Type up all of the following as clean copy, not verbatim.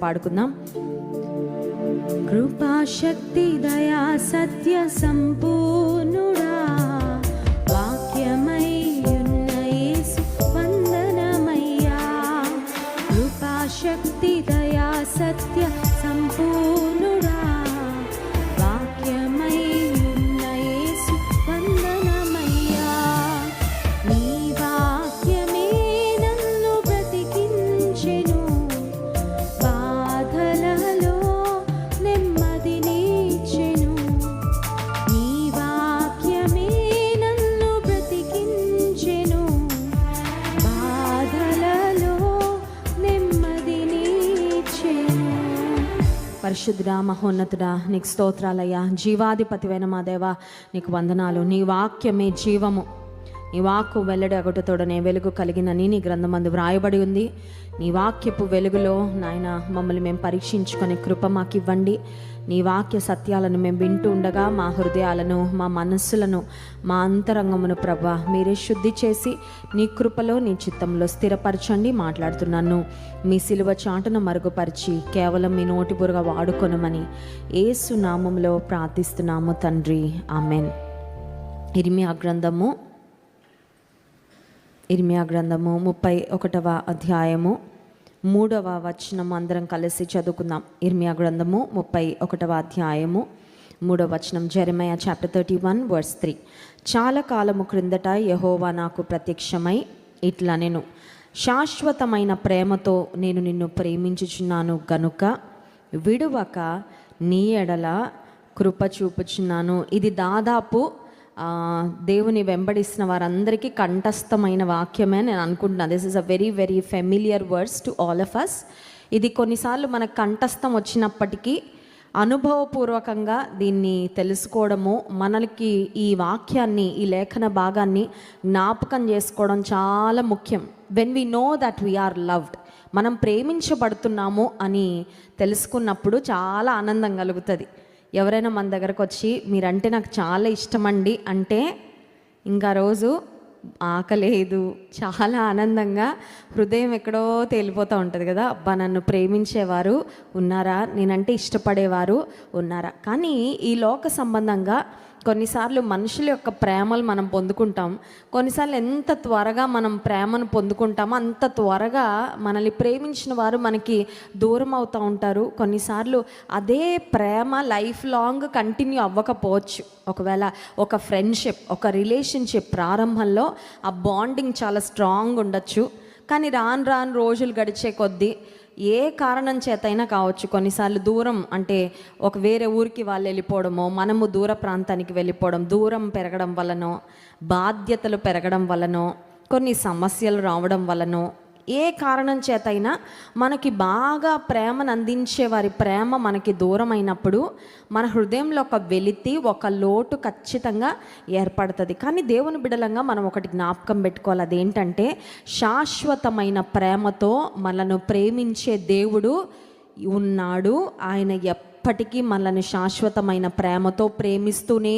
పాడుకుందాం. కృపాశక్తి దయా సత్య సంపూర్ణుడా, వాక్యమై ఉన్న యేసు వందనమయ్యా. కృపాశక్తి దయా సత్య సంపూర్ణుడా, వాక్యమై ఉన్న యేసు వందనమయ్యా. నీ వాక్యమే నన్ను బ్రతికించెను, బాధలలో నెమ్మదినిచ్చెను. నీ వాక్యమే నన్ను బ్రతికించెను, బాధలలో నెమ్మదినిచ్చెను. పరిశుద్ధుడా, మహోన్నతుడా, నీకు స్తోత్రాలయ్యా. జీవాధిపతివైన మా దేవా, నీకు వందనాలు. నీ వాక్యమే జీవము, నీ వాక్కు వెల్లడి అగుటతోడనే వెలుగు కలిగినని నీ గ్రంథమందు వ్రాయబడి ఉంది. నీ వాక్యపు వెలుగులో నాయన మమ్మల్ని మేము పరీక్షించుకునే కృప మాకు ఇవ్వండి. నీ వాక్య సత్యాలను మేము వింటూ ఉండగా మా హృదయాలను, మా మనస్సులను, మా అంతరంగమును ప్రభా మీరే శుద్ధి చేసి నీ కృపలో, నీ చిత్తంలో స్థిరపరచండి. మాట్లాడుతున్నాను మీ సిలువ చాటును మరుగుపరిచి కేవలం మీ నోటి బురగా వాడుకొనమని యేసు నామములో ప్రార్థిస్తున్నాము తండ్రి, ఆమెన్. ఇర్మియా గ్రంథము 31వ అధ్యాయము 3వ వచనం అందరం కలిసి చదువుకుందాం. ఇర్మియా గ్రంథము 31వ అధ్యాయము 3వ వచనం. జెరెమయా చాప్టర్ 31 వర్స్ 3. చాలా కాలము క్రిందట యెహోవా నాకు ప్రత్యక్షమై ఇట్లా నేను శాశ్వతమైన ప్రేమతో నేను నిన్ను ప్రేమించుచున్నాను గనుక విడువక నీ ఎడల కృప చూపుచున్నాను. ఇది దాదాపు దేవుని వెంబడిస్తున్న వారందరికీ కంఠస్థమైన వాక్యమే నేను అనుకుంటున్నాను. This is a very very familiar words to all of us. ఇది కొన్నిసార్లు మనకు కంఠస్థం వచ్చినప్పటికీ అనుభవపూర్వకంగా దీన్ని తెలుసుకోవడము, మనకి ఈ వాక్యాన్ని, ఈ లేఖన భాగాన్ని జ్ఞాపకం చేసుకోవడం చాలా ముఖ్యం. When we know that we are loved, మనం ప్రేమించబడుతున్నాము అని తెలుసుకున్నప్పుడు చాలా ఆనందం కలుగుతుంది. ఎవరైనా మన దగ్గరకు వచ్చి మీరంటే నాకు చాలా ఇష్టమండి అంటే ఇంకా రోజు ఆకలేదు, చాలా ఆనందంగా హృదయం ఎక్కడో తేలిపోతూ ఉంటుంది కదా. అబ్బా, నన్ను ప్రేమించేవారు ఉన్నారా, నేనంటే ఇష్టపడేవారు ఉన్నారా. కానీ ఈ లోక సంబంధంగా కొన్నిసార్లు మనుషుల యొక్క ప్రేమలు మనం పొందుకుంటాం. కొన్నిసార్లు ఎంత త్వరగా మనం ప్రేమను పొందుకుంటామో అంత త్వరగా మనల్ని ప్రేమించిన వారు మనకి దూరం అవుతూ ఉంటారు. కొన్నిసార్లు అదే ప్రేమ లైఫ్ లాంగ్ కంటిన్యూ అవ్వకపోవచ్చు. ఒకవేళ ఒక ఫ్రెండ్షిప్, ఒక రిలేషన్షిప్ ప్రారంభంలో ఆ బాండింగ్ చాలా స్ట్రాంగ్ ఉండొచ్చు. కానీ రాను రాను రోజులు గడిచే కొద్దీ ఏ కారణం చేతైనా కావచ్చు, కొన్నిసార్లు దూరం అంటే ఒక వేరే ఊరికి వాళ్ళు వెళ్ళిపోవడమో, మనము దూర ప్రాంతానికి వెళ్ళిపోవడం, దూరం పెరగడం వలనో, బాధ్యతలు పెరగడం వలనో, కొన్ని సమస్యలు రావడం వలనో, ఏ కారణం చేతైనా మనకి బాగా ప్రేమను అందించే వారి ప్రేమ మనకి దూరం అయినప్పుడు మన హృదయంలో ఒక వెలితి, ఒక లోటు ఖచ్చితంగా ఏర్పడుతుంది. కానీ దేవుని బిడలంగా మనం ఒకటి జ్ఞాపకం పెట్టుకోవాలి. అదేంటంటే శాశ్వతమైన ప్రేమతో మనను ప్రేమించే దేవుడు ఉన్నాడు. ఆయన ఎప్పటికీ మనల్ని శాశ్వతమైన ప్రేమతో ప్రేమిస్తూనే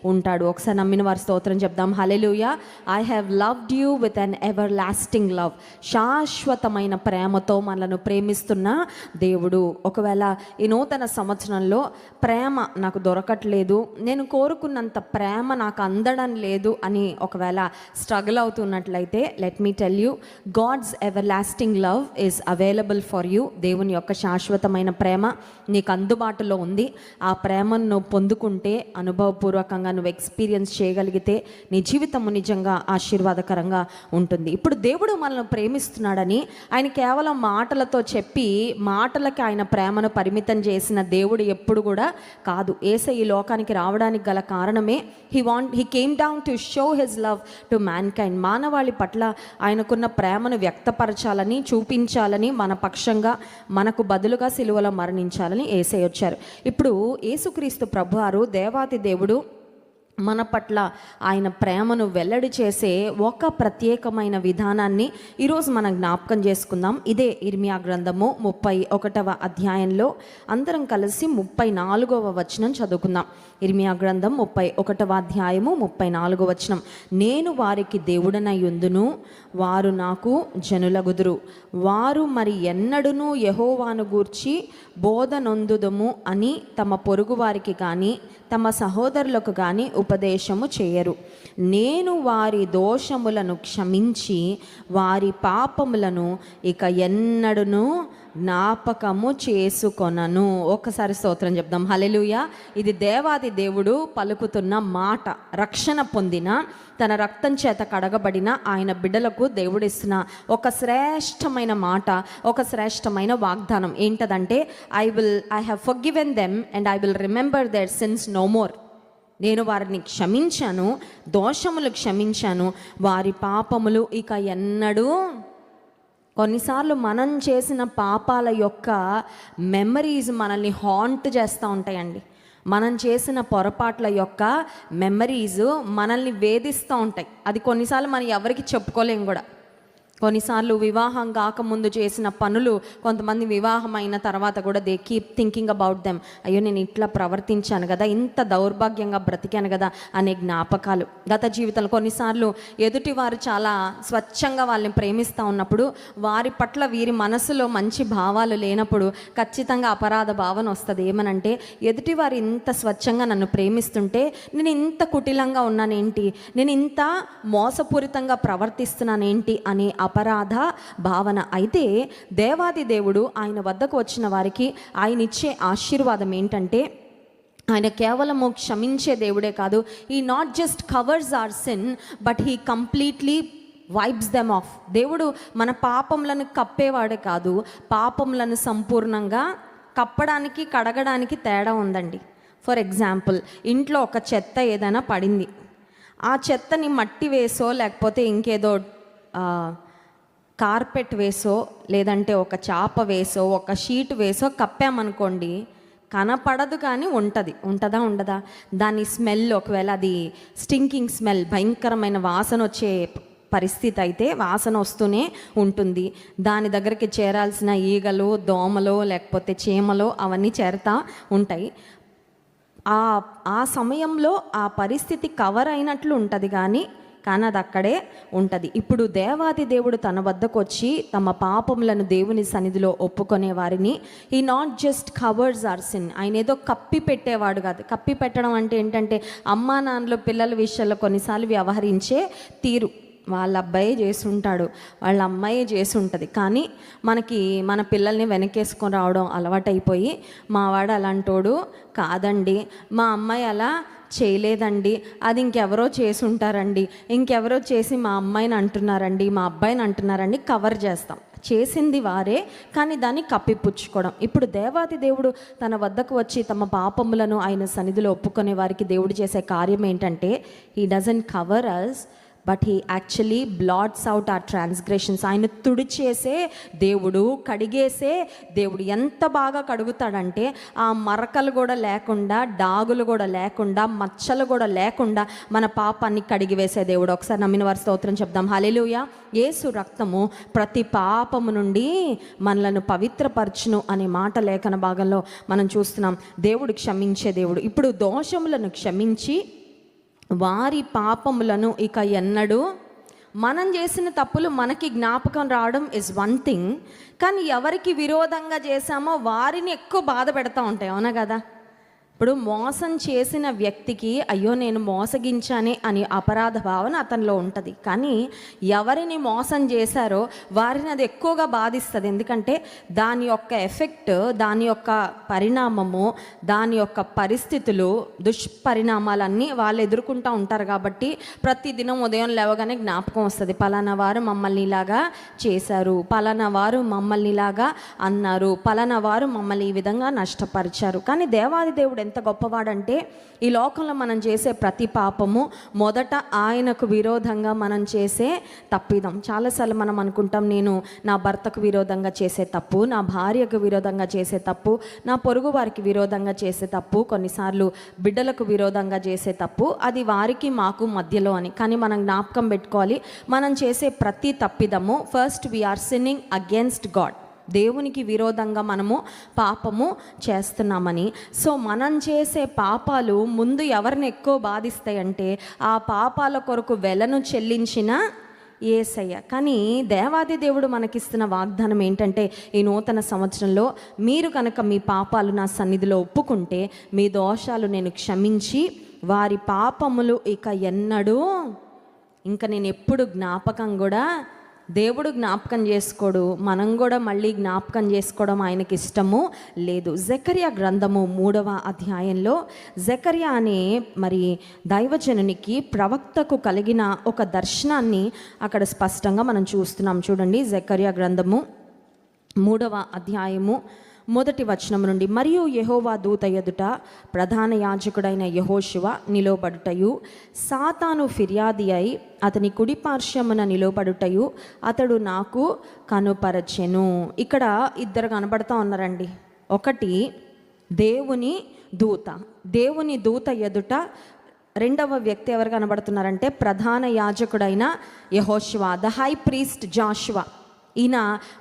ఉంటాడు. ఒకసారి నమ్మిన వారి స్తోత్రం చెప్దాం. Hallelujah. I have loved you with an everlasting love. శాశ్వతమైన ప్రేమతో మనల్ని ప్రేమిస్తున్న దేవుడు. ఒకవేళ ఈ నూతన సంవత్సరంలో ప్రేమ నాకు దొరకట్లేదు, నేను కోరుకున్నంత ప్రేమ నాకు అందడం లేదు అని ఒకవేళ స్ట్రగుల్ అవుతున్నట్లయితే, let me tell you, God's everlasting love is available for you. దేవుని యొక్క శాశ్వతమైన ప్రేమ నీకు అందుబాటులో ఉంది. ఆ ప్రేమను నువ్వు పొందుకుంటే, అనుభవపూర్వకంగా నువ్వు ఎక్స్పీరియన్స్ చేయగలిగితే నీ జీవితము నిజంగా ఆశీర్వాదకరంగా ఉంటుంది. ఇప్పుడు దేవుడు మనల్ని ప్రేమిస్తున్నాడని ఆయన కేవలం మాటలతో చెప్పి మాటలకి ఆయన ప్రేమను పరిమితం చేసిన దేవుడు ఎప్పుడు కూడా కాదు. యేసయ్య ఈ లోకానికి రావడానికి గల కారణమే he came down to show his love to man kind. మానవాళి పట్ల ఆయనకున్న ప్రేమను వ్యక్తపరచాలని, చూపించాలని, మన పక్షంగా మనకు బదులుగా సిలువలో మరణించాలని యేసయ్య వచ్చారు. ఇప్పుడు యేసుక్రీస్తు ప్రభువారు దేవాతి దేవుడు మన పట్ల ఆయన ప్రేమను వెల్లడి చేసే ఒక ప్రత్యేకమైన విధానాన్ని ఈరోజు మనం జ్ఞాపకం చేసుకుందాం. ఇదే ఇర్మియా గ్రంథము 31వ అధ్యాయంలో అందరం కలిసి 34వ వచనం చదువుకుందాం. ఇర్మియా గ్రంథం 31వ అధ్యాయము 34వ వచనం. నేను వారికి దేవుడనై యుందును, వారు నాకు జనులగుదురు. వారు మరి ఎన్నడూనూ యెహోవాను గూర్చి బోధనొందుదము అని తమ పొరుగు వారికి కానీ తమ సహోదరులకు కానీ ఉపదేశము చేయరు. నేను వారి దోషములను క్షమించి వారి పాపములను ఇక ఎన్నడూనూ జ్ఞాపకము చేసుకొనను. ఒక్కసారి స్తోత్రం చెప్దాం. హల్లెలూయా. ఇది దేవాది దేవుడు పలుకుతున్న మాట. రక్షణ పొందిన, తన రక్తం చేత కడగబడిన ఆయన బిడ్డలకు దేవుడిస్తున్న ఒక శ్రేష్టమైన మాట, ఒక శ్రేష్టమైన వాగ్దానం. ఏంటదంటే, I have forgiven them and I will remember their sins no more. నేను వారిని క్షమించాను, దోషములు క్షమించాను, వారి పాపములు ఇక ఎన్నడూ. కొన్నిసార్లు మనం చేసిన పాపాల యొక్క మెమరీస్ మనల్ని హాంట్ చేస్తూ ఉంటాయండి. మనం చేసిన పొరపాట్ల యొక్క మెమరీస్ మనల్ని వేధిస్తూ ఉంటాయి. అది కొన్నిసార్లు మనం ఎవరికి చెప్పుకోలేం కూడా. కొన్నిసార్లు వివాహం కాకముందు చేసిన పనులు కొంతమంది వివాహం అయిన తర్వాత కూడా they keep thinking about them. అయ్యో, నేను ఇట్లా ప్రవర్తించాను కదా, ఇంత దౌర్భాగ్యంగా బ్రతికాను కదా అనే జ్ఞాపకాలు గత జీవితంలో. కొన్నిసార్లు ఎదుటి వారు చాలా స్వచ్ఛంగా వాళ్ళని ప్రేమిస్తూ ఉన్నప్పుడు వారి పట్ల వీరి మనసులో మంచి భావాలు లేనప్పుడు ఖచ్చితంగా అపరాధ భావన వస్తుంది. ఏమనంటే, ఎదుటి వారు ఇంత స్వచ్ఛంగా నన్ను ప్రేమిస్తుంటే నేను ఇంత కుటిలంగా ఉన్నానేంటి, నేను ఇంత మోసపూరితంగా ప్రవర్తిస్తున్నానేంటి అనే అపరాధ భావన. అయితే దేవాది దేవుడు ఆయన వద్దకు వచ్చిన వారికి ఆయన ఇచ్చే ఆశీర్వాదం ఏంటంటే, ఆయన కేవలము క్షమించే దేవుడే కాదు. He not just covers our sin but he completely wipes them off. దేవుడు మన పాపములను కప్పేవాడే కాదు, పాపములను సంపూర్ణంగా కప్పడానికి కడగడానికి తేడా ఉందండి. ఫర్ ఎగ్జాంపుల్, ఇంట్లో ఒక చెత్త ఏదైనా పడింది, ఆ చెత్తని మట్టి వేసో లేకపోతే ఇంకేదో కార్పెట్ వేసో లేదంటే ఒక చాప వేసో ఒక షీట్ వేసో కప్పామనుకోండి, కనపడదు కానీ ఉంటుందా ఉండదా? దాని స్మెల్, ఒకవేళ అది స్టింకింగ్ స్మెల్, భయంకరమైన వాసన వచ్చే పరిస్థితి అయితే వాసన వస్తూనే ఉంటుంది. దాని దగ్గరికి చేరాల్సిన ఈగలు, దోమలు, లేకపోతే చీమలు అవన్నీ చేరుతూ ఉంటాయి. ఆ సమయంలో ఆ పరిస్థితి కవర్ అయినట్లు ఉంటుంది కానీ అది అక్కడే ఉంటుంది. ఇప్పుడు దేవాది దేవుడు తన వద్దకు వచ్చి తమ పాపములను దేవుని సన్నిధిలో ఒప్పుకునే వారిని ఈ not just covers our sin. ఆయన ఏదో కప్పి పెట్టేవాడు కాదు. కప్పి పెట్టడం అంటే ఏంటంటే, అమ్మా నాన్నలు పిల్లల విషయాల్లో కొన్నిసార్లు వ్యవహరించే తీరు, వాళ్ళ అబ్బాయి చేసి ఉంటాడు, వాళ్ళ అమ్మాయి చేసి ఉంటుంది, కానీ మనకి మన పిల్లల్ని వెనకేసుకొని రావడం అలవాటైపోయి, మా వాడు అలాంటోడు కాదండి, మా అమ్మాయి అలా చేయలేదండి, అది ఇంకెవరో చేసి ఉంటారండి, ఇంకెవరో చేసి మా అమ్మాయిని అంటున్నారండి, మా అబ్బాయిని అంటున్నారండి, కవర్ చేస్తాం. చేసింది వారే కానీ దాన్ని కప్పిపుచ్చుకోవడం. ఇప్పుడు దేవాది దేవుడు తన వద్దకు వచ్చి తమ పాపములను ఆయన సన్నిధిలో ఒప్పుకునే వారికి దేవుడు చేసే కార్యం ఏంటంటే, he doesn't cover us but he actually blots out our transgressions. ఆయన తుడిచేసే దేవుడు, కడిగేసే దేవుడు. ఎంత బాగా కడుగుతాడంటే, ఆ మరకలు కూడా లేకుండా, డాగులు కూడా లేకుండా, మచ్చలు కూడా లేకుండా మన పాపాన్ని కడిగివేసే దేవుడు. ఒకసారి నమ్మిన వారి స్తోత్రం చెప్దాం. హల్లెలూయా. యేసు రక్తము ప్రతి పాపము నుండి మనలను పవిత్రపరచును అనే మాట లేఖన భాగంలో మనం చూస్తున్నాం. దేవుడు క్షమించే దేవుడు. ఇప్పుడు దోషములను క్షమించి వారి పాపములను ఇక ఎన్నడూ. మనం చేసిన తప్పులు మనకి జ్ఞాపకం రావడం ఇస్ వన్ థింగ్, కానీ ఎవరికి విరోధంగా చేశామో వారిని ఎక్కువ బాధ పెడతా ఉంటాయి. అవునా కదా? ఇప్పుడు మోసం చేసిన వ్యక్తికి అయ్యో నేను మోసగించానే అని అపరాధ భావన అతనిలో ఉంటుంది, కానీ ఎవరిని మోసం చేశారో వారిని అది ఎక్కువగా బాధిస్తుంది. ఎందుకంటే దాని యొక్క ఎఫెక్ట్, దాని యొక్క పరిణామము, దాని యొక్క పరిస్థితులు, దుష్పరిణామాలన్నీ వాళ్ళు ఎదుర్కొంటూ ఉంటారు. కాబట్టి ప్రతిదినం ఉదయం లేవగానే జ్ఞాపకం వస్తుంది, పలానా వారు మమ్మల్ని ఇలాగా చేశారు, పలానా వారు మమ్మల్ని ఇలాగా అన్నారు, పలానా వారు మమ్మల్ని ఈ విధంగా నష్టపరిచారు. కానీ దేవాది దేవుడు ఎంత గొప్పవాడంటే ఈ లోకంలో మనం చేసే ప్రతి పాపము మొదట ఆయనకు విరోధంగా మనం చేసే తప్పిదం. చాలాసార్లు మనం అనుకుంటాం, నేను నా భర్తకు విరోధంగా చేసే తప్పు, నా భార్యకు విరోధంగా చేసే తప్పు, నా పొరుగు వారికి విరోధంగా చేసే తప్పు, కొన్నిసార్లు బిడ్డలకు విరోధంగా చేసే తప్పు, అది వారికి మాకు మధ్యలో అని. కానీ మనం జ్ఞాపకం పెట్టుకోవాలి, మనం చేసే ప్రతి తప్పిదము first we are sinning against God. దేవునికి విరోధంగా మనము పాపము చేస్తున్నామని. సో మనం చేసే పాపాలు ముందు ఎవరిని ఎక్కువ బాధిస్తాయంటే ఆ పాపాల కొరకు వెలను చెల్లించిన యేసయ్య. కానీ దేవాది దేవుడు మనకిస్తున్న వాగ్దానం ఏంటంటే, ఈ నూతన సంవత్సరంలో మీరు కనుక మీ పాపాలు నా సన్నిధిలో ఒప్పుకుంటే మీ దోషాలు నేను క్షమించి వారి పాపములు ఇక ఎన్నడూ, ఇంకా నేను ఎప్పుడు జ్ఞాపకం కూడా, దేవుడు జ్ఞాపకం చేసుకోడు, మనం కూడా మళ్ళీ జ్ఞాపకం చేసుకోవడం ఆయనకి ఇష్టము లేదు. జకర్యా గ్రంథము 3వ అధ్యాయంలో జకర్యా అనే మరి దైవజనునికి ప్రవక్తకు కలిగిన ఒక దర్శనాన్ని అక్కడ స్పష్టంగా మనం చూస్తున్నాం. చూడండి, జకర్యా గ్రంథము 3వ అధ్యాయము 1వ వచనం నుండి. మరియు యెహోవా దూత ఎదుట ప్రధాన యాజకుడైన యెహోషువ నిలవబడుటయు, సాతాను ఫిర్యాది అయి అతని కుడిపార్శ్వమున నిలవబడుటయు అతడు నాకు కనుపరచెను. ఇక్కడ ఇద్దరు కనబడుతూ ఉన్నారండి. ఒకటి దేవుని దూత. దేవుని దూత ఎదుట రెండవ వ్యక్తి ఎవరు కనబడుతున్నారంటే ప్రధాన యాజకుడైన యెహోషువ, ద హై ప్రీస్ట్ జాషువా. ఈయన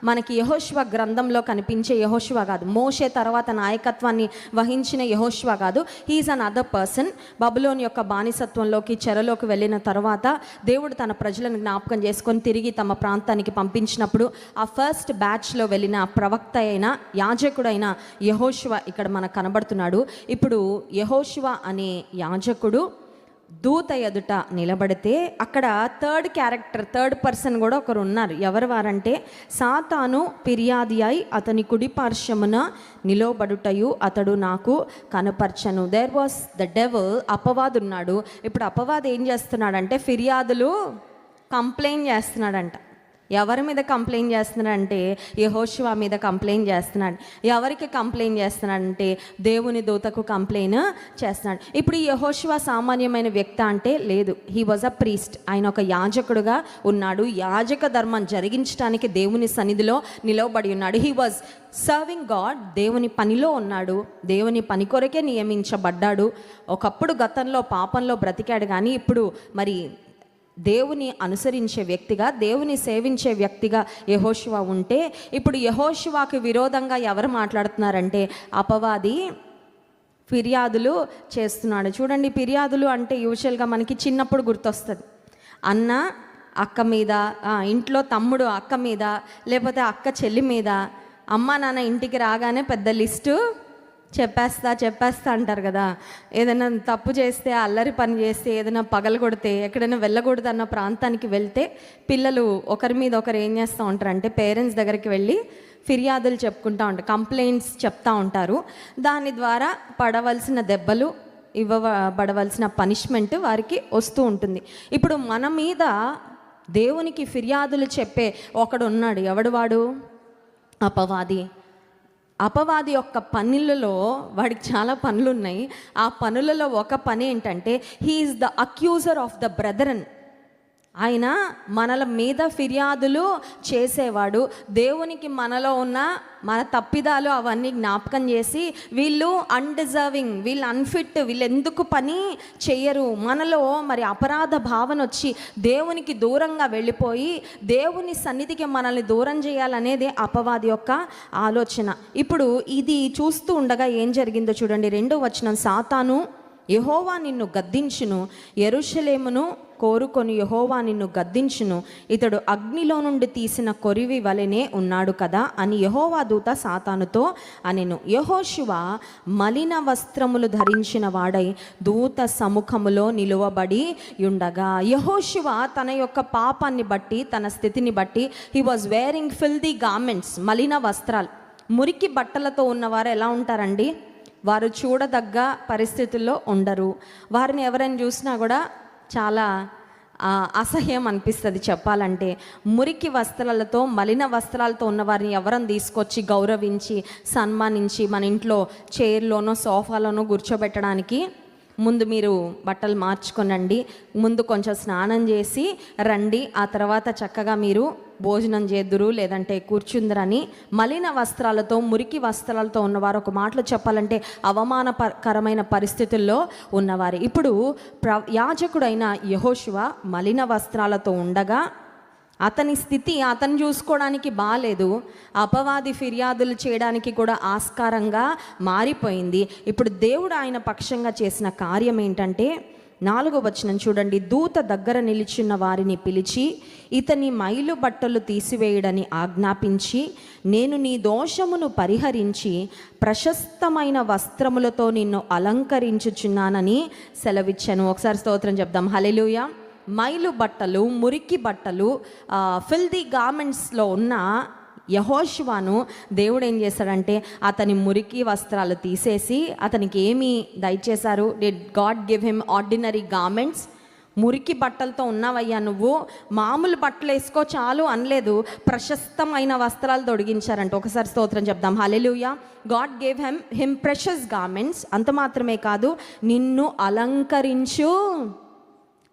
మనకి యెహోషువ గ్రంథంలో కనిపించే యెహోషువ కాదు, మోషే తర్వాత నాయకత్వాన్ని వహించిన యెహోషువ కాదు. He's an other person. Babylon యొక్క బానిసత్వంలోకి చెరలోకి వెళ్ళిన తర్వాత దేవుడు తన ప్రజలను జ్ఞాపకం చేసుకొని తిరిగి తమ ప్రాంతానికి పంపించినప్పుడు ఆ ఫస్ట్ బ్యాచ్లో వెళ్ళిన ప్రవక్త అయిన యాజకుడైన యెహోషువ ఇక్కడ మనకు కనబడుతున్నాడు. ఇప్పుడు యెహోషువ అనే యాజకుడు దూత ఎదుట నిలబడితే అక్కడ థర్డ్ పర్సన్ కూడా ఒకరు ఉన్నారు. ఎవరు వారంటే సాతాను ఫిర్యాది అయి అతని కుడిపార్శ్వమున నిలవబడుటయు అతడు నాకు కనపరచను. దేర్ వాస్ ద డెవిల్, అపవాది ఉన్నాడు. ఇప్పుడు అపవాది ఏం చేస్తున్నాడంటే ఫిర్యాదులు కంప్లైంట్ చేస్తున్నాడంట. ఎవరి మీద కంప్లైంట్ చేస్తున్నాడంటే యెహోషువ మీద కంప్లైంట్ చేస్తున్నాడు. ఎవరికి కంప్లైంట్ చేస్తున్నాడంటే దేవుని దూతకు కంప్లైంట్ చేస్తున్నాడు. ఇప్పుడు ఈ యెహోషువ సామాన్యమైన వ్యక్తి అంటే లేదు, హీ వాజ్ అ ప్రీస్ట్. ఆయన ఒక యాజకుడుగా ఉన్నాడు. యాజక ధర్మం జరిగించడానికి దేవుని సన్నిధిలో నిలవబడి ఉన్నాడు. He was serving God. దేవుని పనిలో ఉన్నాడు, దేవుని పని కొరకే నియమించబడ్డాడు. ఒకప్పుడు గతంలో పాపంలో బ్రతికాడు, కానీ ఇప్పుడు మరి దేవుని అనుసరించే వ్యక్తిగా, దేవుని సేవించే వ్యక్తిగా యెహోషువ ఉంటే, ఇప్పుడు యెహోషువకు విరోధంగా ఎవరు మాట్లాడుతున్నారంటే అపవాది ఫిర్యాదులు చేస్తున్నాడు. చూడండి, ఫిర్యాదులు అంటే యూజువల్గా మనకి చిన్నప్పుడు గుర్తొస్తుంది. అన్న అక్క మీద, ఇంట్లో తమ్ముడు అక్క మీద, లేకపోతే అక్క చెల్లి మీద, అమ్మ నాన్న ఇంటికి రాగానే పెద్ద లిస్టు చెప్పేస్తా అంటారు కదా. ఏదైనా తప్పు చేస్తే, అల్లరి పని చేస్తే, ఏదైనా పగలు కొడితే, ఎక్కడైనా వెళ్ళకూడదు అన్న ప్రాంతానికి వెళ్తే పిల్లలు ఒకరి మీద ఒకరు ఏం చేస్తూ ఉంటారంటే పేరెంట్స్ దగ్గరికి వెళ్ళి ఫిర్యాదులు చెప్పుకుంటూ ఉంటారు, కంప్లైంట్స్ చెప్తూ ఉంటారు. దాని ద్వారా పడవలసిన దెబ్బలు, ఇవ్వబడవలసిన పనిష్మెంట్ వారికి వస్తూ ఉంటుంది. ఇప్పుడు మన మీద దేవునికి ఫిర్యాదులు చెప్పే ఒకడు ఉన్నాడు. ఎవడు వాడు? అపవాది. అపవాది యొక్క పనులలో వాడికి చాలా పనులు ఉన్నాయి. ఆ పనులలో ఒక పని ఏంటంటే he is the accuser of the brethren. ఆయన మనల మీద ఫిర్యాదులు చేసేవాడు. దేవునికి మనలో ఉన్న మన తప్పిదాలు అవన్నీ జ్ఞాపకం చేసి వీళ్ళు అన్డిజర్వింగ్, వీళ్ళు అన్ఫిట్, వీళ్ళు ఎందుకు పని చెయ్యరు, మనలో మరి అపరాధ భావన వచ్చి దేవునికి దూరంగా వెళ్ళిపోయి దేవుని సన్నిధికి మనల్ని దూరం చేయాలనేది అపవాది యొక్క ఆలోచన. ఇప్పుడు ఇది చూస్తూ ఉండగా ఏం జరిగిందో చూడండి. 2వ వచనం, సాతాను యెహోవా నిన్ను గద్దించును, యెరూషలేమును కోరుకొని యెహోవా నిన్ను గద్దించును, ఇతడు అగ్నిలో నుండి తీసిన కొరివి వలెనే ఉన్నాడు కదా అని యెహోవా దూత సాతానుతో అనెను. యెహోషువ మలిన వస్త్రములు ధరించిన వాడై దూత సముఖములో నిలువబడి ఉండగా, యెహోషువ తన యొక్క పాపాన్ని బట్టి, తన స్థితిని బట్టి, he was wearing filthy garments, మలిన వస్త్రాలు. మురికి బట్టలతో ఉన్నవారు ఎలా ఉంటారండి? వారు చూడదగ్గ పరిస్థితుల్లో ఉండరు. వారిని ఎవరైనా చూసినా కూడా చాలా అసహ్యం అనిపిస్తుంది చెప్పాలంటే. మురికి వస్త్రాలతో మలిన వస్త్రాలతో ఉన్న వారిని ఎవరైనా తీసుకొచ్చి గౌరవించి సన్మానించి మన ఇంట్లో చైర్లోనో సోఫాలోనో కూర్చోబెట్టడానికి ముందు మీరు బట్టలు మార్చుకొనండి, ముందు కొంచెం స్నానం చేసి రండి, ఆ తర్వాత చక్కగా మీరు భోజనం చేద్దురు లేదంటే కూర్చుందరని మలిన వస్త్రాలతో మురికి వస్త్రాలతో ఉన్నవారు, ఒక మాటలో చెప్పాలంటే అవమానకరమైన పరిస్థితుల్లో ఉన్నవారు. ఇప్పుడు యాజకుడైన యెహోషువ మలిన వస్త్రాలతో ఉండగా అతని స్థితి అతను చూసుకోవడానికి బాలేదు, అపవాది ఫిర్యాదులు చేయడానికి కూడా ఆస్కారంగా మారిపోయింది. ఇప్పుడు దేవుడు ఆయన పక్షంగా చేసిన కార్యం ఏంటంటే 4వ వచనం చూడండి. దూత దగ్గర నిలిచిన వారిని పిలిచి ఇతని మైలు బట్టలు తీసివేయడని ఆజ్ఞాపించి, నేను నీ దోషమును పరిహరించి ప్రశస్తమైన వస్త్రములతో నిన్ను అలంకరించుచున్నానని సెలవిచ్చాను. ఒకసారి స్తోత్రం చెప్దాం. హల్లెలూయా. మైలు బట్టలు, మురికి బట్టలు, ఫిల్దీ గార్మెంట్స్లో ఉన్న యెహోషువను దేవుడు ఏం చేశాడంటే అతని మురికి వస్త్రాలు తీసేసి అతనికి ఏమి దయచేశారు? Did God give him ordinary garments? మురికి బట్టలతో ఉన్నావయ్యా నువ్వు, మామూలు బట్టలు వేసుకో చాలు అనలేదు, ప్రశస్తమైన వస్త్రాలు తొడిగించారంట. ఒకసారి స్తోత్రం చెప్దాం. Hallelujah. God gave him precious garments. అంత మాత్రమే కాదు, నిన్ను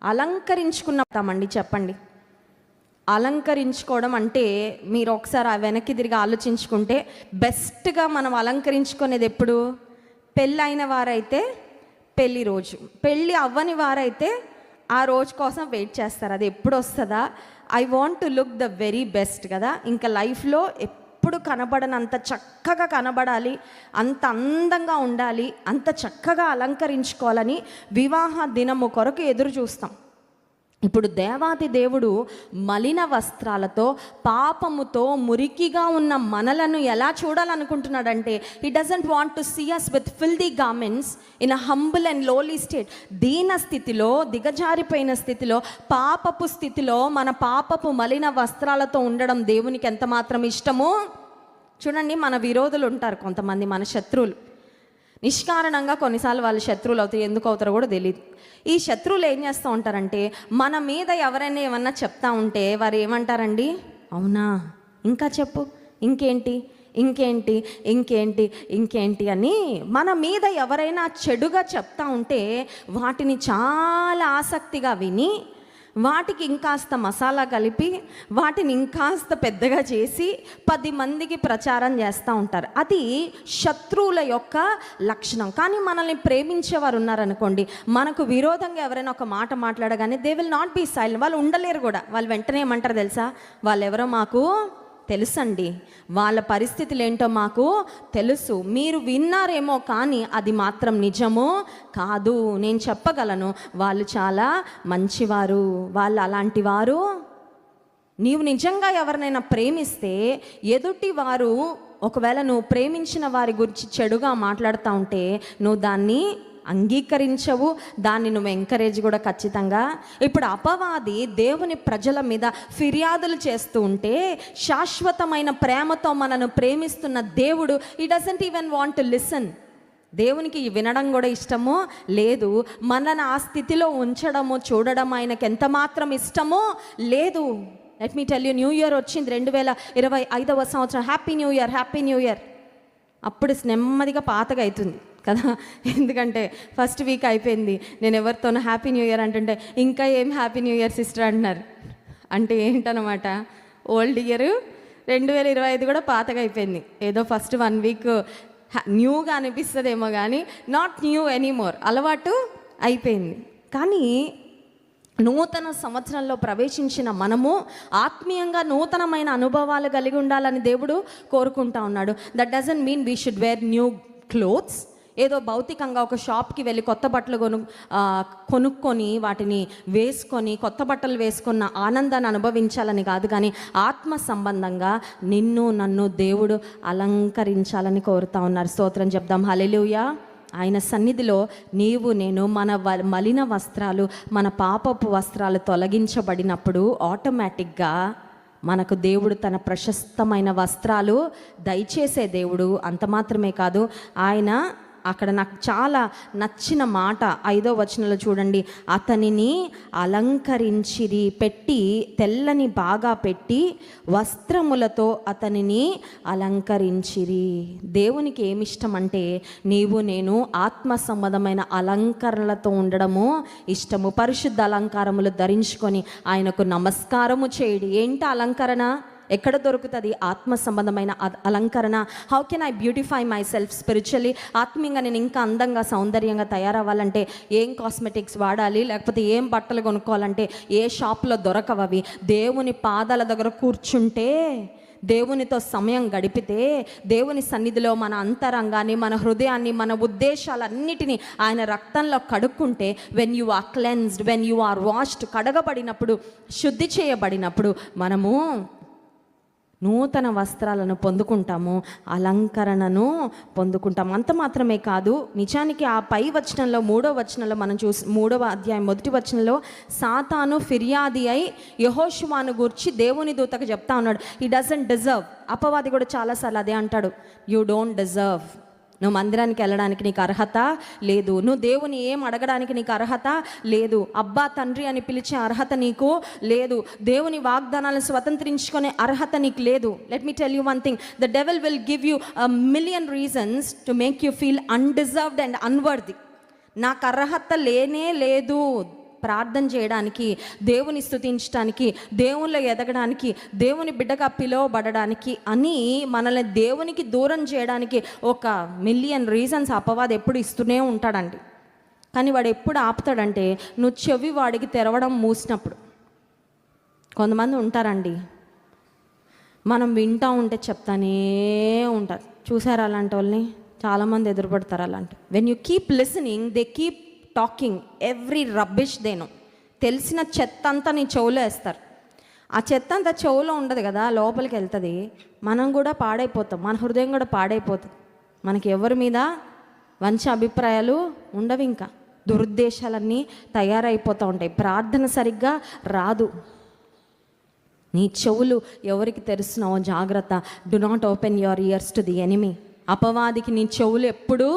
అలంకరించుకున్నామండి. చెప్పండి, అలంకరించుకోవడం అంటే మీరు ఒకసారి ఆ వెనక్కి తిరిగి ఆలోచించుకుంటే బెస్ట్గా మనం అలంకరించుకునేది ఎప్పుడు? పెళ్ళి అయిన వారైతే పెళ్ళి రోజు, పెళ్ళి అవ్వని వారైతే ఆ రోజు కోసం వెయిట్ చేస్తారు. అది ఎప్పుడు వస్తుందా? I want to look the very best కదా. ఇంకా లైఫ్లో ఎప్పుడు కనబడనంత చక్కగా కనబడాలి, అంత అందంగా ఉండాలి, అంత చక్కగా అలంకరించుకోవాలని వివాహ దినము కొరకు ఎదురు చూస్తాం. ఇప్పుడు దేవాది దేవుడు మలిన వస్త్రాలతో పాపముతో మురికిగా ఉన్న మనలను ఎలా చూడాలనుకుంటున్నాడంటే, he doesn't want to see us with filthy garments in a humble and lowly state. దీన స్థితిలో, దిగజారిపోయిన స్థితిలో, పాపపు స్థితిలో మన పాపపు మలిన వస్త్రాలతో ఉండడం దేవునికి ఎంత మాత్రం ఇష్టమో. చూడండి, మన విరోధులు ఉంటారు కొంతమంది, మన శత్రువులు. నిష్కారణంగా కొన్నిసార్లు వాళ్ళు శత్రువులు అవుతారు, ఎందుకు అవుతారో కూడా తెలియదు. ఈ శత్రువులు ఏం చేస్తూ ఉంటారంటే మన మీద ఎవరైనా ఏమన్నా చెప్తా ఉంటే వారు ఏమంటారండి? అవునా, ఇంకా చెప్పు, ఇంకేంటి ఇంకేంటి ఇంకేంటి ఇంకేంటి అని మన మీద ఎవరైనా చెడుగా చెప్తా ఉంటే వాటిని చాలా ఆసక్తిగా విని వాటికి ఇంకాస్త మసాలా కలిపి వాటిని ఇంకాస్త పెద్దగా చేసి 10 మందికి ప్రచారం చేస్తూ ఉంటారు. అది శత్రువుల యొక్క లక్షణం. కానీ మనల్ని ప్రేమించేవారు ఉన్నారనుకోండి, మనకు విరోధంగా ఎవరైనా ఒక మాట మాట్లాడగానే they will not be silent. వాళ్ళు ఉండలేరు కూడా. వాళ్ళు వెంటనే ఏమంటారు తెలుసా? వాళ్ళు ఎవరో మాకు తెలుసండి, వాళ్ళ పరిస్థితులు ఏంటో మాకు తెలుసు, మీరు విన్నారేమో కానీ అది మాత్రం నిజమో కాదు, నేను చెప్పగలను, వాళ్ళు చాలా మంచివారు, వాళ్ళు అలాంటి వారు. నీవు నిజంగా ఎవరినైనా ప్రేమిస్తే ఎదుటి వారు ఒకవేళ నువ్వు ప్రేమించిన వారి గురించి చెడుగా మాట్లాడుతూ ఉంటే నువ్వు దాన్ని అంగీకరించవు, దాన్ని నువ్వు ఎంకరేజ్ కూడా ఖచ్చితంగా. ఇప్పుడు అపవాది దేవుని ప్రజల మీద ఫిర్యాదులు చేస్తూ ఉంటే శాశ్వతమైన ప్రేమతో మనను ప్రేమిస్తున్న దేవుడు he doesn't even want to listen. దేవునికి వినడం కూడా ఇష్టమో లేదు, మనల్ని ఆ స్థితిలో ఉంచడము చూడడం ఆయనకి ఎంత మాత్రం ఇష్టమో లేదు. Let me tell you, new year వచ్చింది, 2025వ సంవత్సరం. Happy new year, happy new year. అప్పుడు నెమ్మదిగా పాతగా అవుతుంది కదా, ఎందుకంటే ఫస్ట్ వీక్ అయిపోయింది. నేను ఎవరితోనో హ్యాపీ న్యూ ఇయర్ అంటుంటే ఇంకా ఏం హ్యాపీ న్యూ ఇయర్ సిస్టర్ అంటున్నారు. అంటే ఏంటనమాట, ఓల్డ్ ఇయర్ 2025 కూడా పాతగా అయిపోయింది. ఏదో ఫస్ట్ 1 వీక్ న్యూగా అనిపిస్తుందేమో కానీ నాట్ న్యూ ఎనీమోర్, అలవాటు అయిపోయింది. కానీ నూతన సంవత్సరంలో ప్రవేశించిన మనము ఆత్మీయంగా నూతనమైన అనుభవాలు కలిగి ఉండాలని దేవుడు కోరుకుంటా ఉన్నాడు. That doesn't mean we should wear new clothes. ఏదో భౌతికంగా ఒక షాప్కి వెళ్ళి కొత్త బట్టలు కొనుక్కొని వాటిని వేసుకొని కొత్త బట్టలు వేసుకున్న ఆనందాన్ని అనుభవించాలని కాదు, కానీ ఆత్మ సంబంధంగా నిన్ను నన్ను దేవుడు అలంకరించాలని కోరుతా ఉన్నారు. స్తోత్రం చెప్దాం. హల్లెలూయా. ఆయన సన్నిధిలో నీవు నేను మన మలిన వస్త్రాలు, మన పాపపు వస్త్రాలు తొలగించబడినప్పుడు ఆటోమేటిక్గా మనకు దేవుడు తన ప్రశస్తమైన వస్త్రాలు దయచేసే దేవుడు. అంత మాత్రమే కాదు, ఆయన అక్కడ నాకు చాలా నచ్చిన మాట 5వ వచనంలో చూడండి, అతనిని అలంకరించిరి, పెట్టి తెల్లని బాగా పెట్టి వస్త్రములతో అతనిని అలంకరించిరి. దేవునికి ఏమిష్టం అంటే నీవు నేను ఆత్మ సంబంధమైన అలంకరణలతో ఉండడము ఇష్టము. పరిశుద్ధ అలంకారములు ధరించుకొని ఆయనకు నమస్కారము చేయడి. ఏంటి అలంకరణ? ఎక్కడ దొరుకుతుంది ఆత్మ సంబంధమైన అలంకరణ? How can I beautify my self spiritually? ఆత్మీయంగా నేను ఇంకా అందంగా సౌందర్యంగా తయారవ్వాలంటే ఏం కాస్మెటిక్స్ వాడాలి, లేకపోతే ఏం బట్టలు కొనుక్కోవాలంటే ఏ షాప్లో దొరకవు అవి. దేవుని పాదాల దగ్గర కూర్చుంటే, దేవునితో సమయం గడిపితే, దేవుని సన్నిధిలో మన అంతరంగాన్ని, మన హృదయాన్ని, మన ఉద్దేశాలన్నిటినీ ఆయన రక్తంలో కడుక్కుంటే, when you are cleansed, when you are washed, కడగబడినప్పుడు, శుద్ధి చేయబడినప్పుడు మనము నూతన వస్త్రాలను పొందుకుంటాము, అలంకరణను పొందుకుంటాము. అంత మాత్రమే కాదు, నిజానికి ఆ పై వచనంలో 3వ వచనంలో మనం 3వ అధ్యాయం 1వ వచనంలో సాతాను ఫిర్యాది అయి యెహోషువను గూర్చి దేవుని దూతకు చెప్తా ఉన్నాడు, హీ డజంట్ డిజర్వ్. అపవాది కూడా చాలాసార్లు అదే అంటాడు, యూ డోంట్ డిజర్వ్. నువ్వు మందిరానికి వెళ్ళడానికి నీకు అర్హత లేదు, నువ్వు దేవుని ఏం అడగడానికి నీకు అర్హత లేదు, అబ్బా తండ్రి అని పిలిచే అర్హత నీకు లేదు, దేవుని వాగ్దానాలను స్వతంత్రించుకునే అర్హత నీకు లేదు. Let me tell you one thing, the devil will give you a million reasons to make you feel undeserved and unworthy. నాకు అర్హత లేనే లేదు ప్రార్థన చేయడానికి, దేవుని స్తుతించడానికి, దేవునిలో ఎదగడానికి, దేవుని బిడ్డగా పిలువబడడానికి అని మనల్ని దేవునికి దూరం చేయడానికి 1,000,000 రీజన్స్ అపవాది ఎప్పుడు ఇస్తూనే ఉంటాడండి. కానీ వాడు ఎప్పుడు ఆపుతాడంటే నువ్వు చెవి వాడికి తెరవడం మూసినప్పుడు. కొంతమంది ఉంటారండి, మనం వింటూ ఉంటే చెప్తానే ఉంటారు. చూసారు అలాంటి వాళ్ళని? చాలామంది ఎదురుపడతారు అలాంటి. When you keep listening they keep talking every rubbish. దేను తెలిసిన చెత్త అంతా నీ చెవులో వేస్తారు. ఆ చెత్త అంతా చెవులో ఉండదు కదా, లోపలికి వెళ్తుంది. మనం కూడా పాడైపోతాం, మన హృదయం కూడా పాడైపోతుంది. మనకి ఎవరి మీద మంచి అభిప్రాయాలు ఉండవు, ఇంకా దురుద్దేశాలన్నీ తయారైపోతూ ఉంటాయి. ప్రార్థన సరిగ్గా రాదు. నీ చెవులు ఎవరికి తెరుస్తున్నావో జాగ్రత్త. Do not open your years to the enemy. అపవాదికి నీ చెవులు ఎప్పుడూ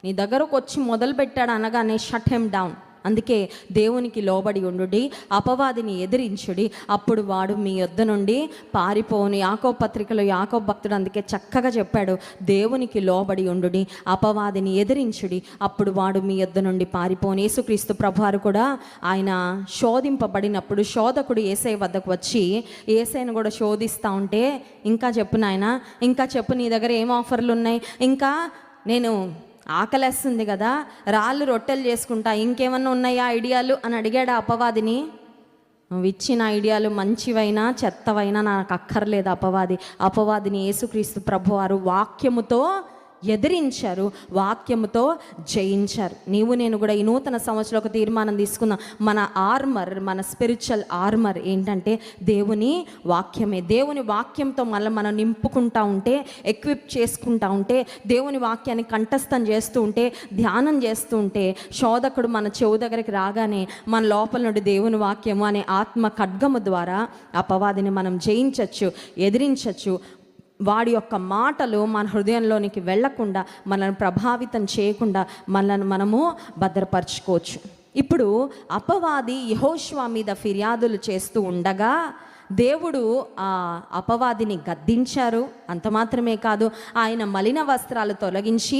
నీ దగ్గరకు వచ్చి మొదలు పెట్టాడు అనగానే షట్ హెమ్ డౌన్. అందుకే దేవునికి లోబడి ఉండుడి, అపవాదిని ఎదిరించుడి, అప్పుడు వాడు మీ యొద్ద నుండి పారిపోని. యాకోబు పత్రికలో యాకోబు భక్తుడు అందుకే చక్కగా చెప్పాడు, దేవునికి లోబడి ఉండుడి, అపవాదిని ఎదిరించుడి, అప్పుడు వాడు మీ యొద్ద నుండి పారిపోని. యేసుక్రీస్తు ప్రభువారు కూడా ఆయన శోధింపబడినప్పుడు శోధకుడు యేసయ్య వద్దకు వచ్చి యేసయ్యను కూడా శోధిస్తూ ఉంటే, ఇంకా చెప్పు నాయనా, ఇంకా చెప్పు, నీ దగ్గర ఏం ఆఫర్లు ఉన్నాయి, ఇంకా నేను ఆకలేస్తుంది కదా, రాళ్ళు రొట్టెలు చేసుకుంటా, ఇంకేమన్నా ఉన్నాయా ఐడియాలు అని అడిగాడు అపవాదిని. నువ్వు ఇచ్చిన ఐడియాలు మంచివైనా చెత్తవైనా నాకు అక్కర్లేదు. అపవాదిని యేసుక్రీస్తు ప్రభువారు వాక్యముతో ఎదిరించారు, వాక్యముతో జయించారు. నీవు నేను కూడా ఈ నూతన సంవత్సరంలో ఒక తీర్మానం తీసుకుందాం. మన ఆర్మర్, మన స్పిరిచువల్ ఆర్మర్ ఏంటంటే దేవుని వాక్యమే. దేవుని వాక్యంతో మనం నింపుకుంటా ఉంటే, ఎక్విప్ చేసుకుంటా ఉంటే, దేవుని వాక్యాన్ని కంఠస్థం చేస్తూ ఉంటే, ధ్యానం చేస్తూ ఉంటే, శోధకుడు మన చెవు దగ్గరికి రాగానే మన లోపల నుండి దేవుని వాక్యము అనే ఆత్మ ఖడ్గము ద్వారా అపవాదిని మనం జయించవచ్చు, ఎదిరించవచ్చు. వాడి యొక్క మాటలు మన హృదయంలోనికి వెళ్లకుండా, మనల్ని ప్రభావితం చేయకుండా మనము భద్రపరచుకోవచ్చు. ఇప్పుడు అపవాది యెహోషువ మీద ఫిర్యాదులు చేస్తూ ఉండగా దేవుడు ఆ అపవాదిని గద్దించారు. అంత మాత్రమే కాదు, ఆయన మలిన వస్త్రాలు తొలగించి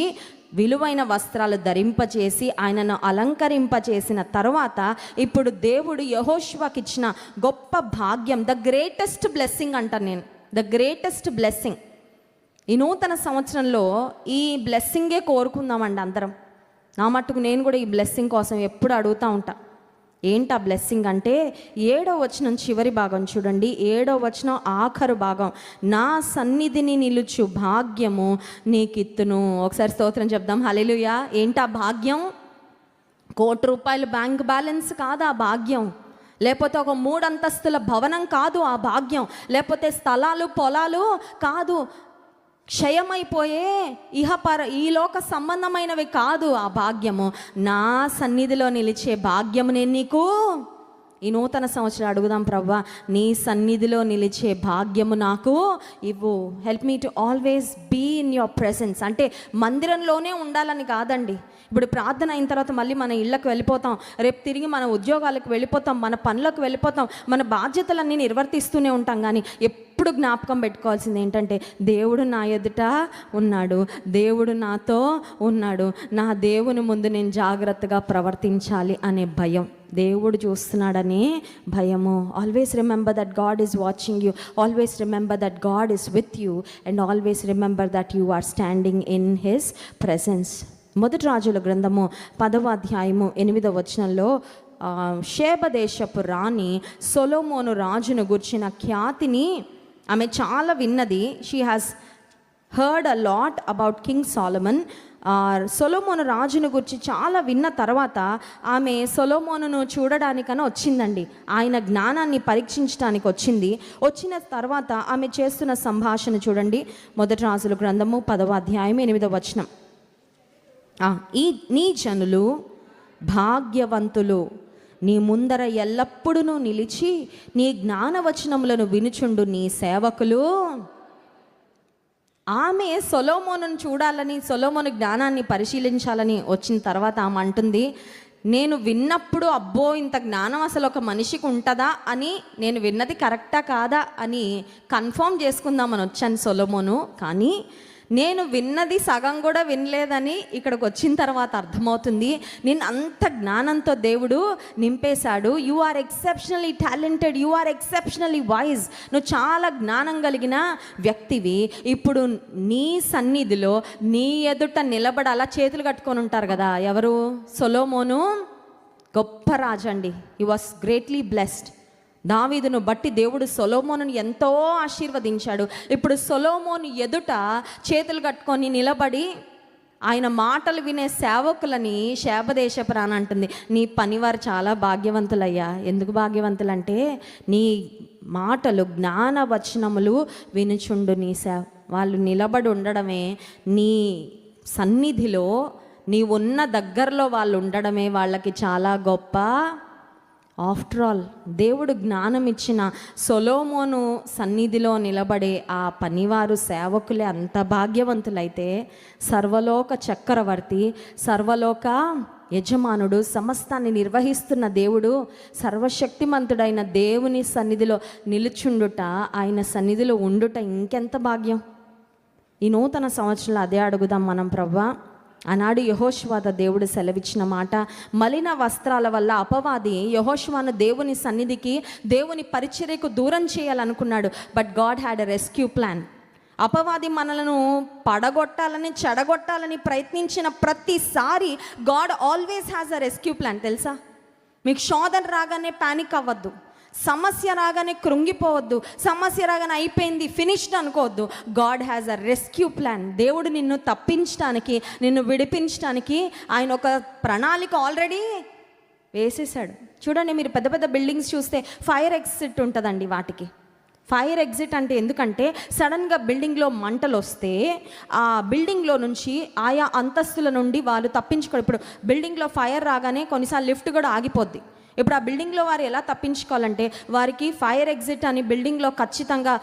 విలువైన వస్త్రాలు ధరింపచేసి ఆయనను అలంకరింపచేసిన తర్వాత ఇప్పుడు దేవుడు యెహోషువకి ఇచ్చిన గొప్ప భాగ్యం, ద గ్రేటెస్ట్ బ్లెస్సింగ్ అంటాను నేను, ద గ్రేటెస్ట్ బ్లెస్సింగ్. ఈ నూతన సంవత్సరంలో ఈ బ్లెస్సింగే కోరుకుందామండి అందరం. నా మట్టుకు నేను కూడా ఈ బ్లెస్సింగ్ కోసం ఎప్పుడు అడుగుతూ ఉంటా. ఏంటి ఆ బ్లెస్సింగ్ అంటే 7వ వచనం చివరి భాగం చూడండి. 7వ వచనం ఆఖరు భాగం, నా సన్నిధిని నిలుచు భాగ్యము నీకిత్తును. ఒకసారి స్తోత్రం చెప్దాం, హల్లెలూయా. ఏంటి ఆ భాగ్యం? ₹1,00,00,000 బ్యాంక్ బ్యాలెన్స్ కాదు ఆ భాగ్యం, లేకపోతే ఒక 3 అంతస్తుల భవనం కాదు ఆ భాగ్యం, లేకపోతే స్థలాలు పొలాలు కాదు, క్షయమైపోయే ఈ లోక సంబంధమైనవి కాదు ఆ భాగ్యము. నా సన్నిధిలో నిలిచే భాగ్యము నేను నీకు ఈ నూతన సంవత్సరం అడుగుదాం, ప్రభువా నీ సన్నిధిలో నిలిచే భాగ్యము నాకు ఇవ్వు. Help me to always be in your presence. అంటే మందిరంలోనే ఉండాలని కాదండి. ఇప్పుడు ప్రార్థన అయిన తర్వాత మళ్ళీ మన ఇళ్ళకు వెళ్ళిపోతాం, రేపు తిరిగి మన ఉద్యోగాలకు వెళ్ళిపోతాం, మన పనులకు వెళ్ళిపోతాం, మన బాధ్యతలన్నీ నిర్వర్తిస్తూనే ఉంటాం. కానీ ఎప్పుడు జ్ఞాపకం పెట్టుకోవాల్సింది ఏంటంటే, దేవుడు నా ఎదుట ఉన్నాడు, దేవుడు నాతో ఉన్నాడు, నా దేవుని ముందు నేను జాగ్రత్తగా ప్రవర్తించాలి అనే భయం, దేవుడు చూస్తున్నాడనే భయము. Always remember that God is watching you, always remember that God is with you, and always remember that you are standing in his presence. మొదటి రాజుల గ్రంథము 10వ అధ్యాయము 8వ వచనంలో షేబ దేశపు రాణి సొలొమోను రాజును గుర్చిన ఖ్యాతిని ఆమె చాలా విన్నది. She has heard a lot about king Solomon. సొలొమోను రాజును గురించి చాలా విన్న తర్వాత ఆమె సొలొమోనును చూడడానికని వచ్చిందండి. ఆయన జ్ఞానాన్ని పరీక్షించడానికి వచ్చింది. వచ్చిన తర్వాత ఆమె చేస్తున్న సంభాషణ చూడండి. మొదటి రాజుల గ్రంథము 10వ అధ్యాయం 8వ వచనం. నీ జనులు భాగ్యవంతులు, నీ ముందర ఎల్లప్పుడూ నిలిచి నీ జ్ఞానవచనములను వినుచుండు నీ సేవకులు. ఆమె సొలొమోనును చూడాలని, సొలొమోను జ్ఞానాన్ని పరిశీలించాలని వచ్చిన తర్వాత ఆమె అంటుంది, నేను విన్నప్పుడు అబ్బో ఇంత జ్ఞానం అసలు ఒక మనిషికి ఉంటుందా అని, నేను విన్నది కరెక్టా కాదా అని కన్ఫర్మ్ చేసుకుందామని వచ్చాను సొలొమోను. కానీ నేను విన్నది సగం కూడా వినలేదని ఇక్కడికి వచ్చిన తర్వాత అర్థమవుతుంది. నేను అంత జ్ఞానంతో దేవుడు నింపేశాడు. You are exceptionally talented, you are exceptionally wise, నువ్వు చాలా జ్ఞానం కలిగిన వ్యక్తివి. ఇప్పుడు నీ సన్నిధిలో నీ ఎదుట నిలబడి అలా చేతులు కట్టుకొని ఉంటారు కదా, ఎవరు? సొలొమోను గొప్ప రాజు అండి. He was greatly blessed. దావీదును బట్టి దేవుడు సొలొమోనుని ఎంతో ఆశీర్వదించాడు. ఇప్పుడు సొలొమోను ఎదుట చేతులు కట్టుకొని నిలబడి ఆయన మాటలు వినే సేవకులని శేబదేశపు రాణి అంటుంది, నీ పనివారు చాలా భాగ్యవంతులయ్యా. ఎందుకు భాగ్యవంతులంటే, నీ మాటలు జ్ఞానవచనములు వినుచుండు నీ వాళ్ళు నిలబడి ఉండడమే, నీ సన్నిధిలో నీ ఉన్న దగ్గరలో వాళ్ళు ఉండడమే వాళ్ళకి చాలా గొప్ప. ఆఫ్టర్ ఆల్ దేవుడు జ్ఞానం ఇచ్చిన సొలొమోను సన్నిధిలో నిలబడే ఆ పనివారు సేవకులే అంత భాగ్యవంతులైతే, సర్వలోక చక్రవర్తి, సర్వలోక యజమానుడు, సమస్తాన్ని నిర్వహిస్తున్న దేవుడు, సర్వశక్తిమంతుడైన దేవుని సన్నిధిలో నిలుచుండుట, ఆయన సన్నిధిలో ఉండుట ఇంకెంత భాగ్యం. ఈ నూతన సంవత్సరంలో అదే అడుగుదాం మనం, ప్రభువా ఆనాడు యెహోషువతో దేవుడు సెలవిచ్చిన మాట, మలిన వస్త్రాల వల్ల అపవాది యెహోషువను దేవుని సన్నిధికి, దేవుని పరిచర్యకు దూరం చేయాలనుకున్నాడు. But God had a rescue plan. అపవాది మనలను పడగొట్టాలని, చెడగొట్టాలని ప్రయత్నించిన ప్రతిసారి God always has a rescue plan. తెలుసా? మీకు శోధన రాగానే ప్యానిక్ అవ్వద్దు, సమస్య రాగానే కృంగిపోవద్దు, సమస్య రాగానే అయిపోయింది ఫినిష్డ్ అనుకోవద్దు. God has a rescue plan. దేవుడు నిన్ను తప్పించడానికి, నిన్ను విడిపించడానికి ఆయన ఒక ప్రణాళిక ఆల్రెడీ వేసేసాడు. చూడండి, మీరు పెద్ద పెద్ద బిల్డింగ్స్ చూస్తే ఫైర్ ఎగ్జిట్ ఉంటుందండి. వాటికి ఫైర్ ఎగ్జిట్ అంటే ఎందుకంటే, సడన్గా బిల్డింగ్లో మంటలు వస్తే ఆ బిల్డింగ్లో నుంచి ఆయా అంతస్తుల నుండి వాళ్ళు తప్పించుకోరు. ఇప్పుడు బిల్డింగ్లో ఫైర్ రాగానే కొన్నిసార్లు లిఫ్ట్ కూడా ఆగిపోద్ది. ఇప్పుడు ఆ బిల్డింగ్లో వారు ఎలా తప్పించుకోవాలంటే, వారికి ఫైర్ ఎగ్జిట్ అని బిల్డింగ్లో ఖచ్చితంగా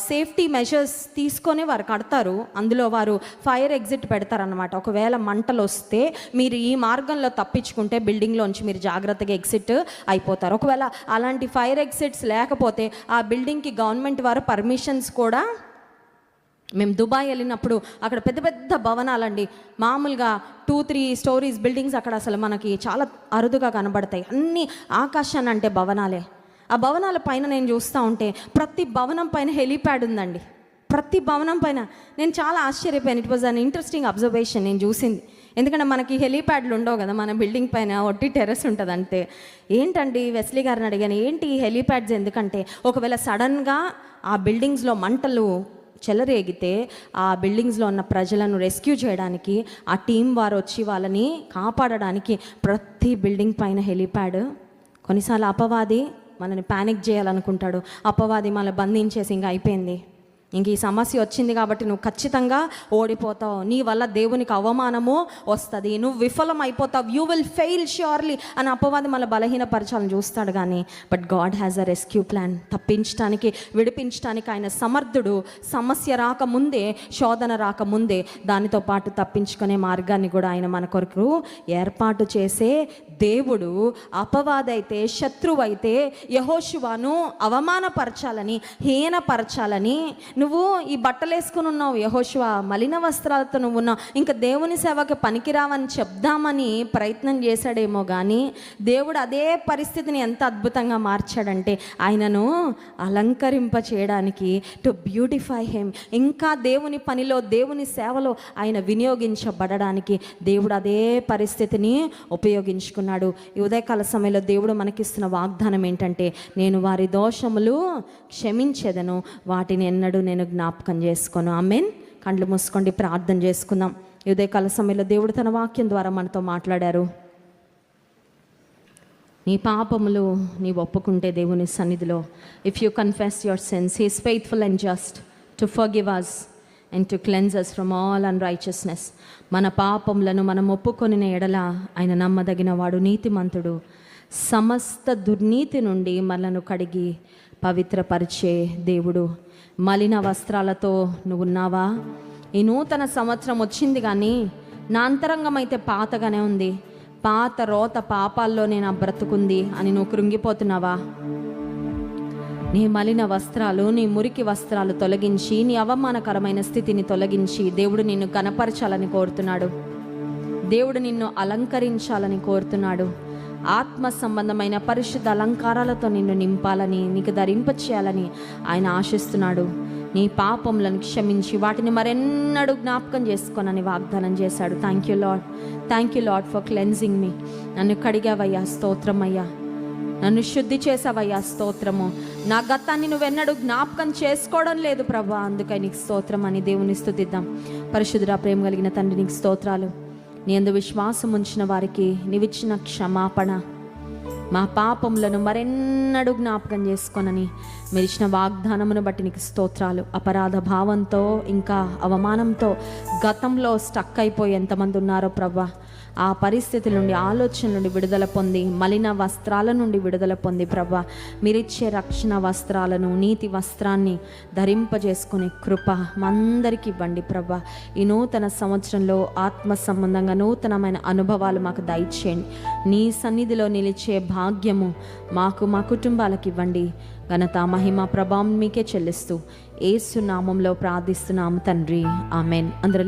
సేఫ్టీ మెజర్స్ తీసుకొని వారు కడతారు. అందులో వారు ఫైర్ ఎగ్జిట్ పెడతారనమాట. ఒకవేళ మంటలు వస్తే మీరు ఈ మార్గంలో తప్పించుకుంటే బిల్డింగ్లోంచి మీరు జాగ్రత్తగా ఎగ్జిట్ అయిపోతారు. ఒకవేళ అలాంటి ఫైర్ ఎగ్జిట్స్ లేకపోతే ఆ బిల్డింగ్కి గవర్నమెంట్ వారు పర్మిషన్స్ కూడా, మేము దుబాయ్ వెళ్ళినప్పుడు అక్కడ పెద్ద పెద్ద భవనాలండి, మామూలుగా 2-3 స్టోరీస్ బిల్డింగ్స్ అక్కడ అసలు మనకి చాలా అరుదుగా కనబడతాయి. అన్నీ ఆకాశాన్ని అంటే భవనాలే. ఆ భవనాల పైన నేను చూస్తూ ఉంటే ప్రతి భవనం పైన హెలీప్యాడ్ ఉందండి. ప్రతి భవనం పైన నేను చాలా ఆశ్చర్యపోయాను. It was an interesting observation నేను చూసింది. ఎందుకంటే మనకి హెలీప్యాడ్లు ఉండవు కదా, మన బిల్డింగ్ పైన ఒట్టి టెర్రస్ ఉంటుంది అంతే. ఏంటండి వెస్లీ గారిని అడిగాను, ఏంటి హెలీప్యాడ్స్ ఎందుకంటే, ఒకవేళ సడన్గా ఆ బిల్డింగ్స్లో మంటలు చెలరేగితే ఆ బిల్డింగ్స్లో ఉన్న ప్రజలను రెస్క్యూ చేయడానికి ఆ టీం వారు వచ్చి వాళ్ళని కాపాడడానికి ప్రతి బిల్డింగ్ పైన హెలీప్యాడ్. కొన్నిసార్లు అపవాది మనని ప్యానిక్ చేయాలనుకుంటాడు, అపవాది మనల్ని బంధించేసి ఇంకా అయిపోయింది, ఇంక ఈ సమస్య వచ్చింది కాబట్టి నువ్వు ఖచ్చితంగా ఓడిపోతావు, నీ వల్ల దేవునికి అవమానము వస్తుంది, నువ్వు విఫలం అయిపోతావు, యూ విల్ ఫెయిల్ ష్యూర్లీ అని అపవాది మళ్ళీ బలహీనపరచాలని చూస్తాడు. కానీ but God has a rescue plan. తప్పించడానికి, విడిపించడానికి ఆయన సమర్థుడు. సమస్య రాకముందే, శోధన రాకముందే దానితో పాటు తప్పించుకునే మార్గాన్ని కూడా ఆయన మన కొరకు ఏర్పాటు చేసే దేవుడు. అపవాదైతే, శత్రువైతే యెహోషువను అవమానపరచాలని, హీనపరచాలని, నువ్వు ఈ బట్టలు వేసుకుని ఉన్నావు యెహోషువ, మలిన వస్త్రాలతో నువ్వు ఉన్నావు, ఇంకా దేవుని సేవకి పనికిరావని చెప్దామని ప్రయత్నం చేశాడేమో. కానీ దేవుడు అదే పరిస్థితిని ఎంత అద్భుతంగా మార్చాడంటే ఆయనను అలంకరింప చేయడానికి, టు బ్యూటిఫై హిమ్, ఇంకా దేవుని పనిలో, దేవుని సేవలో ఆయన వినియోగించబడడానికి దేవుడు అదే పరిస్థితిని ఉపయోగించుకున్నాడు. ఈ ఉదయకాల సమయంలో దేవుడు మనకిస్తున్న వాగ్దానం ఏంటంటే, నేను వారి దోషములు క్షమించేదను, వాటిని ఎన్నడూ నేను జ్ఞాపకం చేసుకోను. ఆమేన్. కళ్ళు మూసుకోండి, ప్రార్థన చేసుకుందాం. ఈ ఉదయకాల సమయంలో దేవుడు తన వాక్యం ద్వారా మనతో మాట్లాడారు. నీ పాపములు నీ ఒప్పుకుంటే దేవుని సన్నిధిలో, if you confess your sins, he is faithful and just to forgive us and to cleanse us from all unrighteousness. మన పాపములను మనం ఒప్పుకొనిన ఎడల ఆయన నమ్మదగిన వాడు, నీతిమంతుడు, సమస్త దుర్నీతి నుండి మనలను కడిగి పవిత్రపరిచే దేవుడు. మలిన వస్త్రాలతో నువ్వు ఉన్నావా? ఈ నూతన సంవత్సరం వచ్చింది కానీ నా అంతరంగం అయితే పాతగానే ఉంది, పాత రోత పాపాల్లోనే నా బ్రతుకుంది అని నువ్వు కృంగిపోతున్నావా? నీ మలిన వస్త్రాలు, నీ మురికి వస్త్రాలు తొలగించి, నీ అవమానకరమైన స్థితిని తొలగించి దేవుడు నిన్ను కనపరచాలని కోరుతున్నాడు. దేవుడు నిన్ను అలంకరించాలని కోరుతున్నాడు. ఆత్మ సంబంధమైన పరిశుద్ధ అలంకారాలతో నిన్ను నింపాలని, నీకు ధరింపచేయాలని ఆయన ఆశిస్తున్నాడు. నీ పాపములను క్షమించి వాటిని మరెన్నడూ జ్ఞాపకం చేసుకోనని వాగ్దానం చేశాడు. Thank you Lord, thank you Lord for cleansing me. నన్ను కడిగావయ్యా, స్తోత్రం అయ్యా. నన్ను శుద్ధి చేసావయ్యా, స్తోత్రము. నా గతాన్ని నువ్వెన్నడూ జ్ఞాపకం చేసుకోవడం లేదు ప్రభా, అందుకై నీకు స్తోత్రం అని దేవుని స్తుతిద్దాం. పరిశుద్ధుడా, ప్రేమ కలిగిన తండ్రి, నీకు స్తోత్రాలు. నీ యందు విశ్వాసం ఉంచిన వారికి నీవిచ్చిన క్షమాపణ, మా పాపములను మరెన్నడూ జ్ఞాపకం చేసుకోనని మీరు ఇచ్చిన వాగ్దానమును బట్టి నీకు స్తోత్రాలు. అపరాధ భావంతో, ఇంకా అవమానంతో గతంలో స్టక్ అయిపోయి ఎంతమంది ఉన్నారో ప్రభా, ఆ పరిస్థితుల నుండి, ఆలోచన నుండి విడుదల పొంది, మలిన వస్త్రాల నుండి విడుదల పొంది ప్రభా, మీరిచ్చే రక్షణ వస్త్రాలను, నీతి వస్త్రాన్ని ధరింపజేసుకునే కృప మందరికి ఇవ్వండి ప్రభా. ఈ నూతన సంవత్సరంలో ఆత్మ సంబంధంగా నూతనమైన అనుభవాలు మాకు దయచేయండి. నీ సన్నిధిలో నిలిచే భాగ్యము మాకు, మా కుటుంబాలకు ఇవ్వండి. ఘనత, మహిమ, ప్రభావం మీకే చెల్లిస్తూ యేసు నామంలో ప్రార్థిస్తున్నాము తండ్రి, ఆమెన్. అందరూ